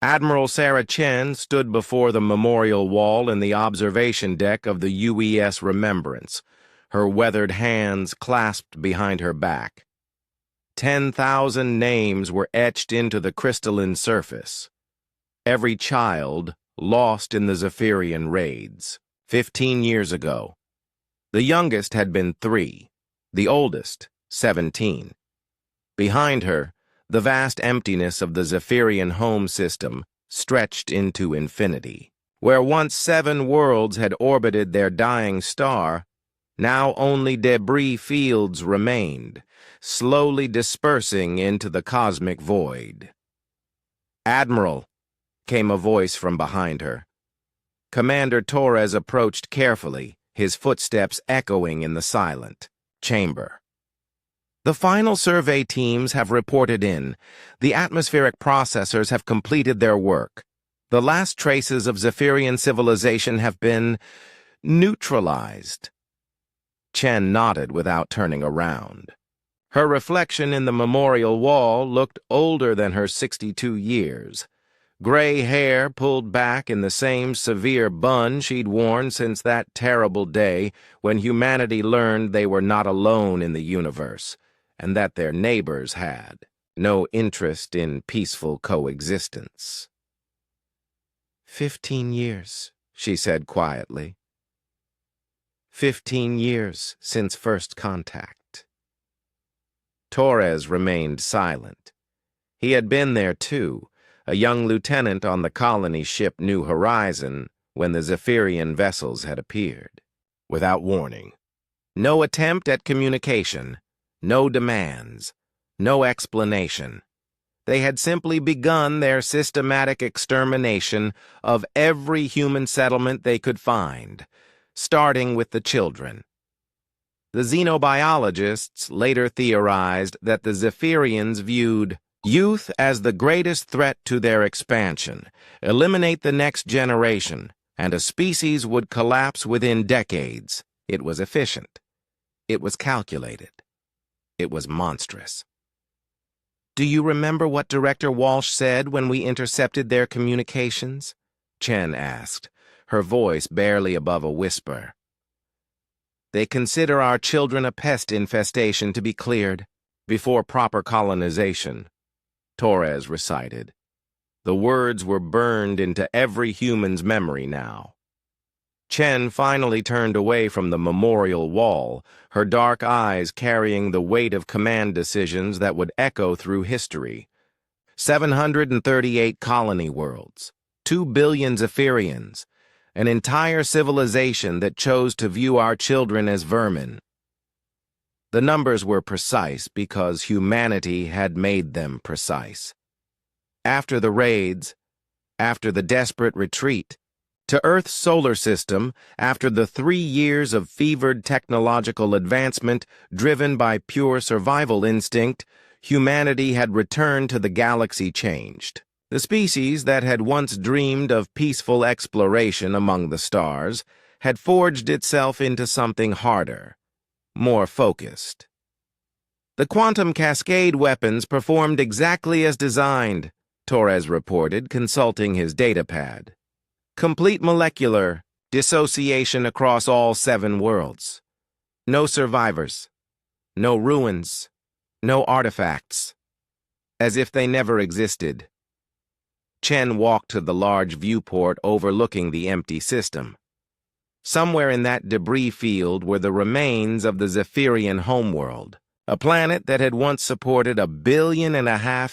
Admiral Sarah Chen stood before the memorial wall in the observation deck of the UES Remembrance, her weathered hands clasped behind her back. 10,000 names were etched into the crystalline surface. Every child lost in the Zephyrian raids, 15 years ago. The youngest had been 3, the oldest, 17. Behind her, the vast emptiness of the Zephyrian home system stretched into infinity. Where once 7 worlds had orbited their dying star, now only debris fields remained, slowly dispersing into the cosmic void. "Admiral," came a voice from behind her. Commander Torres approached carefully, his footsteps echoing in the silent chamber. "The final survey teams have reported in. The atmospheric processors have completed their work. The last traces of Zephyrian civilization have been neutralized." Chen nodded without turning around. Her reflection in the memorial wall looked older than her 62 years. Gray hair pulled back in the same severe bun she'd worn since that terrible day when humanity learned they were not alone in the universe, and that their neighbors had no interest in peaceful coexistence. 15 years, she said quietly. 15 years since first contact. Torres remained silent. He had been there too, a young lieutenant on the colony ship New Horizon when the Zephyrian vessels had appeared. Without warning. No attempt at communication, no demands, no explanation. They had simply begun their systematic extermination of every human settlement they could find, starting with the children. The xenobiologists later theorized that the Zephyrians viewed youth as the greatest threat to their expansion. Eliminate the next generation, and a species would collapse within decades. It was efficient. It was calculated. It was monstrous. "Do you remember what Director Walsh said when we intercepted their communications?" Chen asked, her voice barely above a whisper. "They consider our children a pest infestation to be cleared before proper colonization," Torres recited. The words were burned into every human's memory now. Chen finally turned away from the memorial wall, her dark eyes carrying the weight of command decisions that would echo through history. 738 colony worlds, 2 billion Zephyrians, an entire civilization that chose to view our children as vermin. The numbers were precise because humanity had made them precise. After the raids, after the desperate retreat, to Earth's solar system, after the 3 years of fevered technological advancement driven by pure survival instinct, humanity had returned to the galaxy changed. The species that had once dreamed of peaceful exploration among the stars had forged itself into something harder, more focused. The quantum cascade weapons performed exactly as designed, Torres reported, consulting his datapad. Complete molecular dissociation across all 7 worlds. No survivors. No ruins. No artifacts. As if they never existed. Chen walked to the large viewport overlooking the empty system. Somewhere in that debris field were the remains of the Zephyrian homeworld, a planet that had once supported 1.5 billion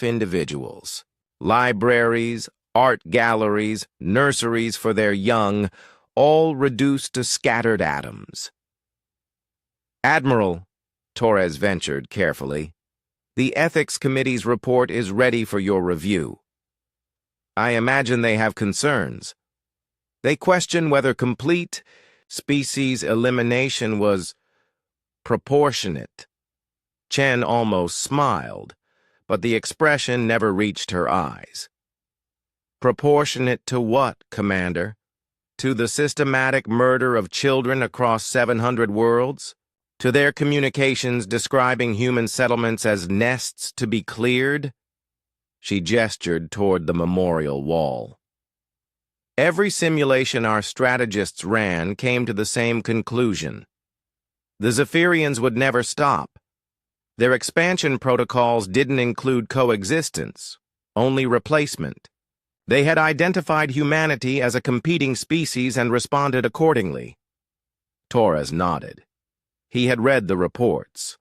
individuals. Libraries, art galleries, nurseries for their young, all reduced to scattered atoms. "Admiral," Torres ventured carefully, "the Ethics Committee's report is ready for your review. I imagine they have concerns. They question whether complete species elimination was proportionate." Chen almost smiled, but the expression never reached her eyes. "Proportionate to what, Commander? To the systematic murder of children across 700 worlds? To their communications describing human settlements as nests to be cleared?" She gestured toward the memorial wall. Every simulation our strategists ran came to the same conclusion. The Zephyrians would never stop. Their expansion protocols didn't include coexistence, only replacement. They had identified humanity as a competing species and responded accordingly. Torres nodded. He had read the reports.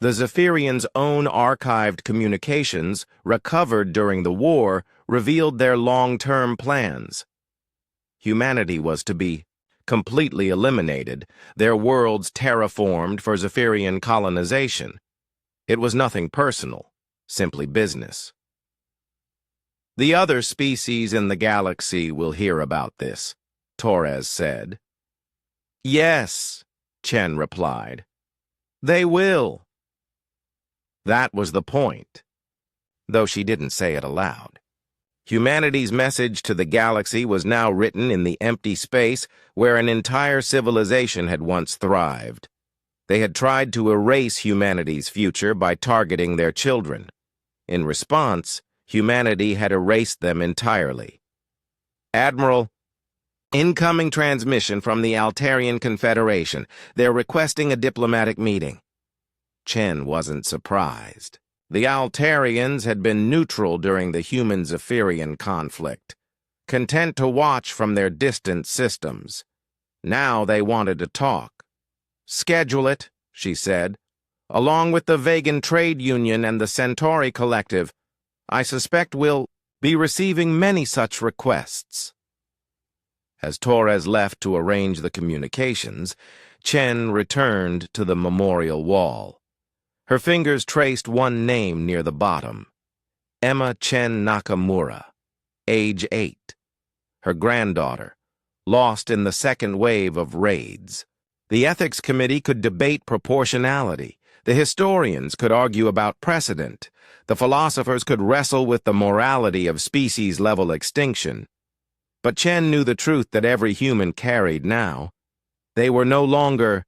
The Zephyrians' own archived communications, recovered during the war, revealed their long-term plans. Humanity was to be completely eliminated, their worlds terraformed for Zephyrian colonization. It was nothing personal, simply business. The other species in the galaxy will hear about this, Torres said. Yes, Chen replied. They will. That was the point, though she didn't say it aloud. Humanity's message to the galaxy was now written in the empty space where an entire civilization had once thrived. They had tried to erase humanity's future by targeting their children. In response, humanity had erased them entirely. Admiral, incoming transmission from the Altarian Confederation. They're requesting a diplomatic meeting. Chen wasn't surprised. The Altarians had been neutral during the human-Zephyrian conflict, content to watch from their distant systems. Now they wanted to talk. Schedule it, she said, along with the Vegan Trade Union and the Centauri Collective. I suspect we'll be receiving many such requests. As Torres left to arrange the communications, Chen returned to the memorial wall. Her fingers traced one name near the bottom. Emma Chen Nakamura, age 8. Her granddaughter, lost in the second wave of raids. The ethics committee could debate proportionality. The historians could argue about precedent. The philosophers could wrestle with the morality of species-level extinction. But Chen knew the truth that every human carried now. They were no longer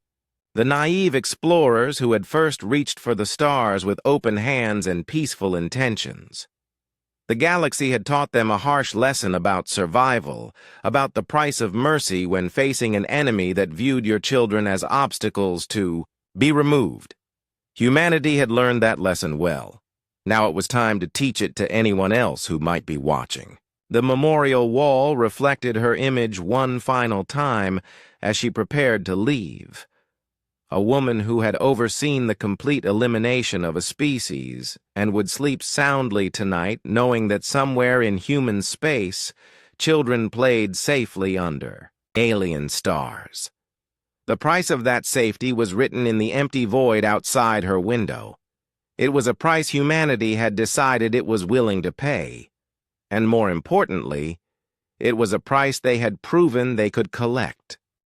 the naive explorers who had first reached for the stars with open hands and peaceful intentions. The galaxy had taught them a harsh lesson about survival, about the price of mercy when facing an enemy that viewed your children as obstacles to be removed. Humanity had learned that lesson well. Now it was time to teach it to anyone else who might be watching. The memorial wall reflected her image one final time as she prepared to leave. A woman who had overseen the complete elimination of a species and would sleep soundly tonight knowing that somewhere in human space, children played safely under alien stars. The price of that safety was written in the empty void outside her window. It was a price humanity had decided it was willing to pay. And more importantly, it was a price they had proven they could collect.